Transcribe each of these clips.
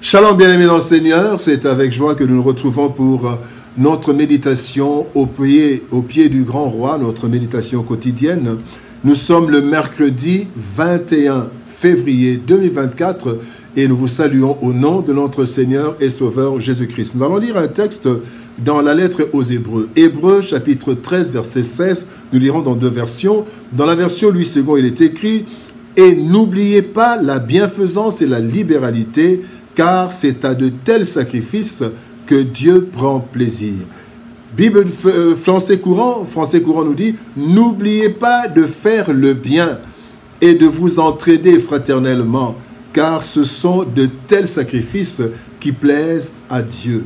Shalom bien-aimés dans le Seigneur, c'est avec joie que nous nous retrouvons pour notre méditation au pied du grand roi, notre méditation quotidienne. Nous sommes le mercredi 21 février 2024 et nous vous saluons au nom de notre Seigneur et Sauveur Jésus-Christ. Nous allons lire un texte dans la lettre aux Hébreux. Hébreux chapitre 13 verset 16, nous lirons dans deux versions. Dans la version Louis II, il est écrit « Et n'oubliez pas la bienfaisance et la libéralité, car c'est à de tels sacrifices que Dieu prend plaisir. » Bible français courant nous dit « N'oubliez pas de faire le bien et de vous entraider fraternellement, car ce sont de tels sacrifices qui plaisent à Dieu. »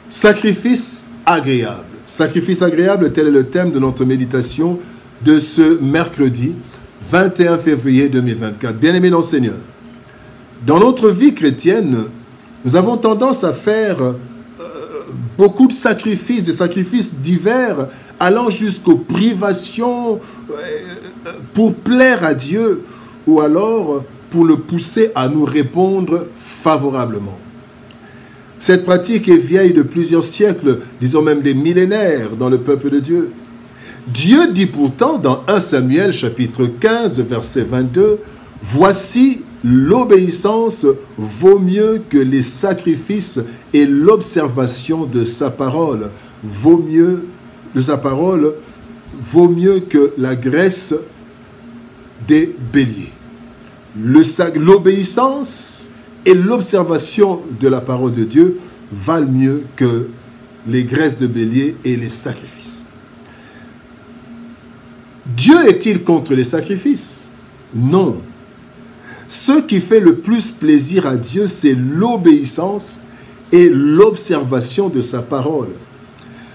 Sacrifice agréable. Sacrifice agréable, tel est le thème de notre méditation de ce mercredi 21 février 2024. Bien-aimés dans le Seigneur, dans notre vie chrétienne, nous avons tendance à faire beaucoup de sacrifices, des sacrifices divers, allant jusqu'aux privations pour plaire à Dieu, ou alors pour le pousser à nous répondre favorablement. Cette pratique est vieille de plusieurs siècles, disons même des millénaires dans le peuple de Dieu. Dieu dit pourtant dans 1 Samuel chapitre 15 verset 22, « Voici l'obéissance vaut mieux que les sacrifices et l'observation de sa parole. Vaut mieux que la graisse des béliers. » L'obéissance et l'observation de la parole de Dieu valent mieux que les graisses de bélier et les sacrifices. Dieu est-il contre les sacrifices? Non. Ce qui fait le plus plaisir à Dieu, c'est l'obéissance et l'observation de sa parole.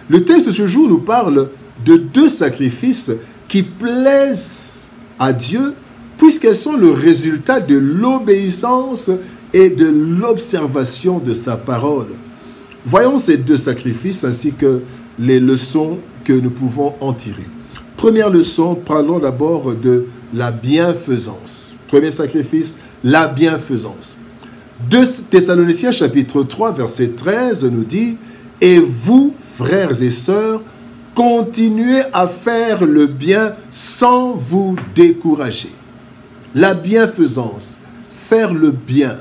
Le texte de ce jour nous parle de deux sacrifices qui plaisent à Dieu, puisqu'elles sont le résultat de l'obéissance et de l'observation de sa parole. Voyons ces deux sacrifices ainsi que les leçons que nous pouvons en tirer. Première leçon, parlons d'abord de la bienfaisance. Premier sacrifice, la bienfaisance. 2 Thessaloniciens chapitre 3 verset 13 nous dit « Et vous, frères et sœurs, continuez à faire le bien sans vous décourager. » La bienfaisance, faire le bien.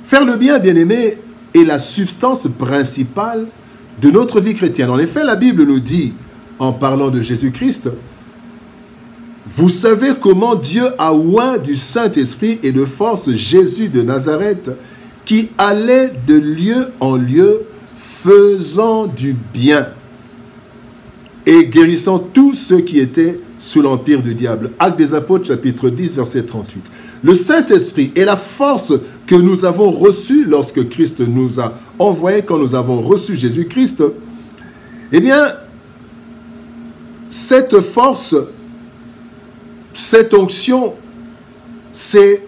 Faire le bien, bien-aimé, est la substance principale de notre vie chrétienne. En effet, la Bible nous dit, en parlant de Jésus-Christ, « Vous savez comment Dieu a oint du Saint-Esprit et de force Jésus de Nazareth, qui allait de lieu en lieu, faisant du bien et guérissant tous ceux qui étaient sous l'empire du diable. » Actes des Apôtres, chapitre 10, verset 38. Le Saint-Esprit est la force que nous avons reçue lorsque Christ nous a envoyés, quand nous avons reçu Jésus-Christ. Eh bien, cette force, cette onction, c'est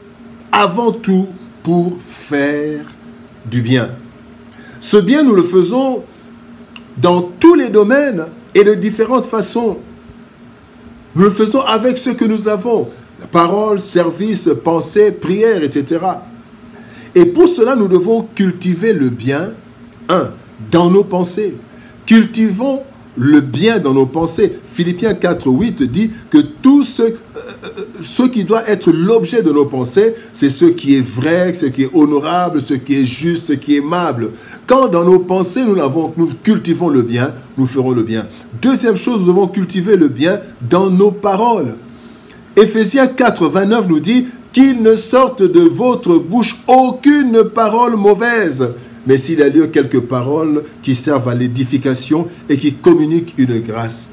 avant tout pour faire du bien. Ce bien, nous le faisons dans tous les domaines et de différentes façons. Nous le faisons avec ce que nous avons. La parole, service, pensée, prière, etc. Et pour cela, nous devons cultiver le bien, dans nos pensées. Cultivons le bien dans nos pensées. Philippiens 4, 8 dit que tout ce qui doit être l'objet de nos pensées, c'est ce qui est vrai, ce qui est honorable, ce qui est juste, ce qui est aimable. Quand dans nos pensées, nous cultivons le bien, nous ferons le bien. Deuxième chose, nous devons cultiver le bien dans nos paroles. Éphésiens 4, 29 nous dit « Qu'il ne sorte de votre bouche aucune parole mauvaise, mais s'il a lieu quelques paroles qui servent à l'édification et qui communiquent une grâce. »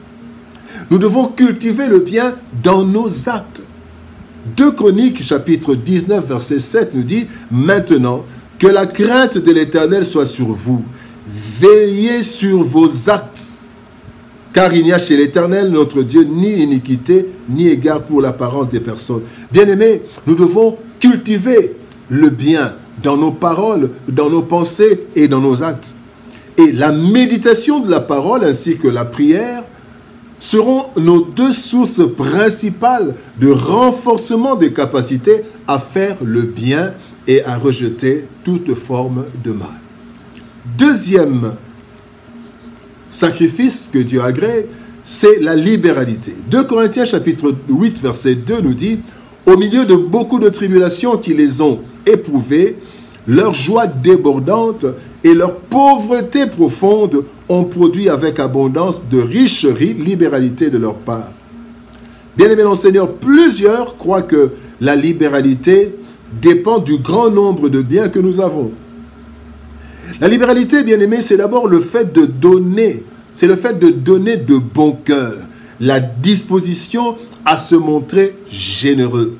Nous devons cultiver le bien dans nos actes. 2 Chroniques, chapitre 19, verset 7 nous dit « Maintenant, que la crainte de l'Éternel soit sur vous. Veillez sur vos actes. Car il n'y a chez l'Éternel, notre Dieu, ni iniquité, ni égard pour l'apparence des personnes. » Bien-aimés, nous devons cultiver le bien dans nos paroles, dans nos pensées et dans nos actes. Et la méditation de la parole ainsi que la prière seront nos deux sources principales de renforcement des capacités à faire le bien et à rejeter toute forme de mal. Deuxième sacrifice que Dieu agrée, c'est la libéralité. 2 Corinthiens chapitre 8, verset 2 nous dit « Au milieu de beaucoup de tribulations qui les ont éprouvées, leur joie débordante et leur pauvreté profonde ont produit avec abondance de riches libéralités de leur part. » Bien-aimés dans le Seigneur, plusieurs croient que la libéralité dépend du grand nombre de biens que nous avons. La libéralité, bien-aimés, c'est d'abord le fait de donner. C'est le fait de donner de bon cœur, la disposition à se montrer généreux.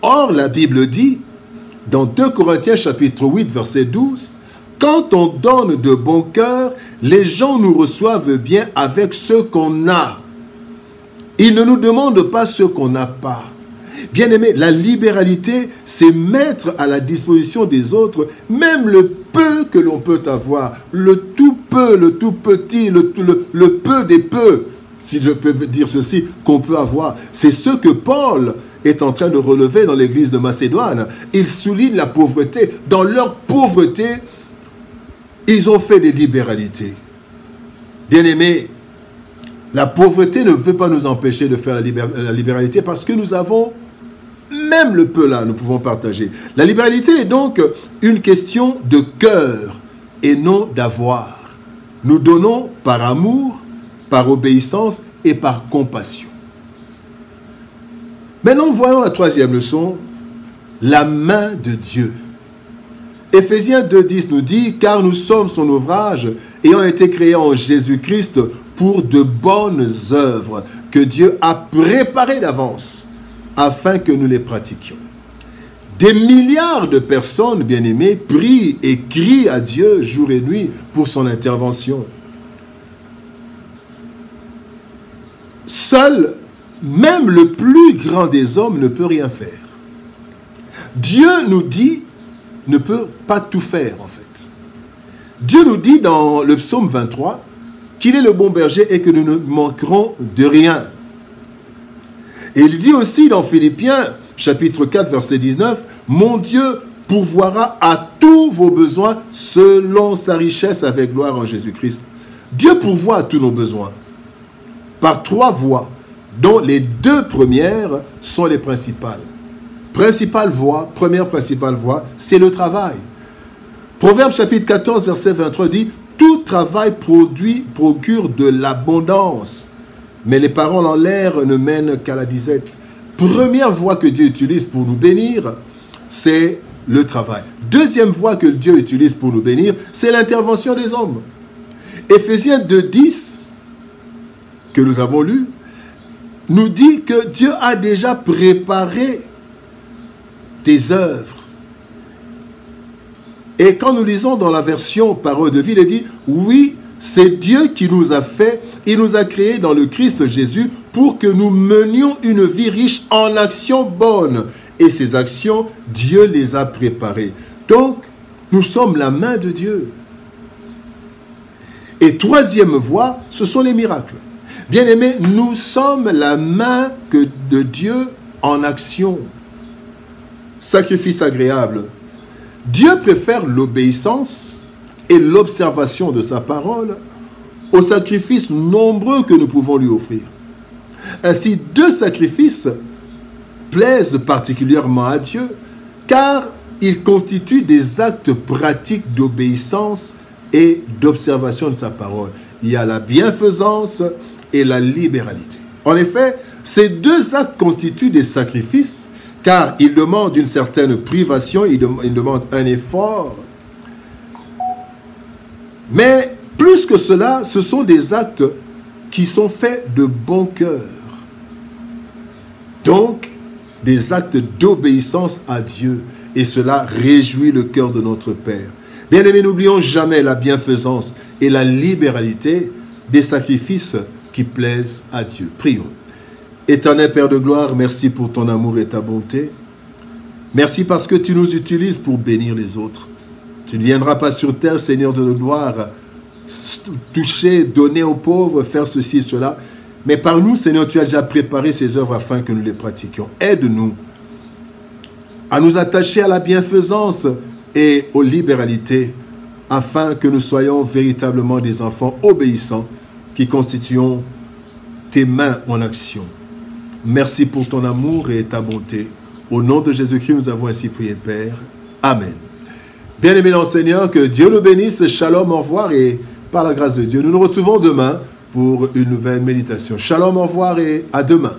Or, la Bible dit, dans 2 Corinthiens chapitre 8, verset 12, « Quand on donne de bon cœur, les gens nous reçoivent bien avec ce qu'on a. Ils ne nous demandent pas ce qu'on n'a pas. » Bien-aimé, la libéralité, c'est mettre à la disposition des autres même le peu que l'on peut avoir, le tout peu, le tout petit, le peu des peu, si je peux dire ceci, qu'on peut avoir. C'est ce que Paul est en train de relever dans l'église de Macédoine. Il souligne la pauvreté. Dans leur pauvreté, ils ont fait des libéralités. Bien-aimés, la pauvreté ne peut pas nous empêcher de faire la libéralité parce que nous avons même le peu là, nous pouvons partager. La libéralité est donc une question de cœur et non d'avoir. Nous donnons par amour, par obéissance et par compassion. Maintenant, voyons la troisième leçon, la main de Dieu. Éphésiens 2,10 nous dit « Car nous sommes son ouvrage, ayant été créés en Jésus-Christ pour de bonnes œuvres que Dieu a préparées d'avance, afin que nous les pratiquions. » Des milliards de personnes, bien-aimées, prient et crient à Dieu jour et nuit pour son intervention. Seul, même le plus grand des hommes ne peut rien faire. Dieu nous dit, ne peut pas tout faire en fait. Dieu nous dit dans le psaume 23 qu'il est le bon berger et que nous ne manquerons de rien. Et il dit aussi dans Philippiens, chapitre 4, verset 19, « Mon Dieu pourvoira à tous vos besoins selon sa richesse avec gloire en Jésus-Christ. » Dieu pourvoit à tous nos besoins par trois voies, dont les deux premières sont les principales. Première principale voie, c'est le travail. Proverbe chapitre 14, verset 23 dit, « Tout travail procure de l'abondance. Mais les paroles en l'air ne mènent qu'à la disette. » Première voie que Dieu utilise pour nous bénir, c'est le travail. Deuxième voie que Dieu utilise pour nous bénir, c'est l'intervention des hommes. Éphésiens 2,10, que nous avons lu, nous dit que Dieu a déjà préparé des œuvres. Et quand nous lisons dans la version Parole de vie, il dit, oui, c'est Dieu qui nous a fait, il nous a créés dans le Christ Jésus pour que nous menions une vie riche en actions bonnes. Et ces actions, Dieu les a préparées. Donc, nous sommes la main de Dieu. Et troisième voie, ce sont les miracles. Bien-aimés, nous sommes la main de Dieu en action. Sacrifice agréable. Dieu préfère l'obéissance et l'observation de sa parole aux sacrifices nombreux que nous pouvons lui offrir. Ainsi, deux sacrifices plaisent particulièrement à Dieu car ils constituent des actes pratiques d'obéissance et d'observation de sa parole. Il y a la bienfaisance et la libéralité. En effet, ces deux actes constituent des sacrifices car ils demandent une certaine privation, ils demandent un effort. Mais plus que cela, ce sont des actes qui sont faits de bon cœur. Donc, des actes d'obéissance à Dieu. Et cela réjouit le cœur de notre Père. Bien-aimés, n'oublions jamais la bienfaisance et la libéralité des sacrifices qui plaisent à Dieu. Prions. Éternel Père de gloire, merci pour ton amour et ta bonté. Merci parce que tu nous utilises pour bénir les autres. Tu ne viendras pas sur terre, Seigneur de gloire, toucher, donner aux pauvres, faire ceci et cela. Mais par nous, Seigneur, tu as déjà préparé ces œuvres afin que nous les pratiquions. Aide-nous à nous attacher à la bienfaisance et aux libéralités, afin que nous soyons véritablement des enfants obéissants qui constituons tes mains en action. Merci pour ton amour et ta bonté. Au nom de Jésus-Christ, nous avons ainsi prié, Père. Amen. Bien-aimés dans le Seigneur, que Dieu nous bénisse. Shalom, au revoir et par la grâce de Dieu, nous nous retrouvons demain pour une nouvelle méditation. Shalom, au revoir et à demain.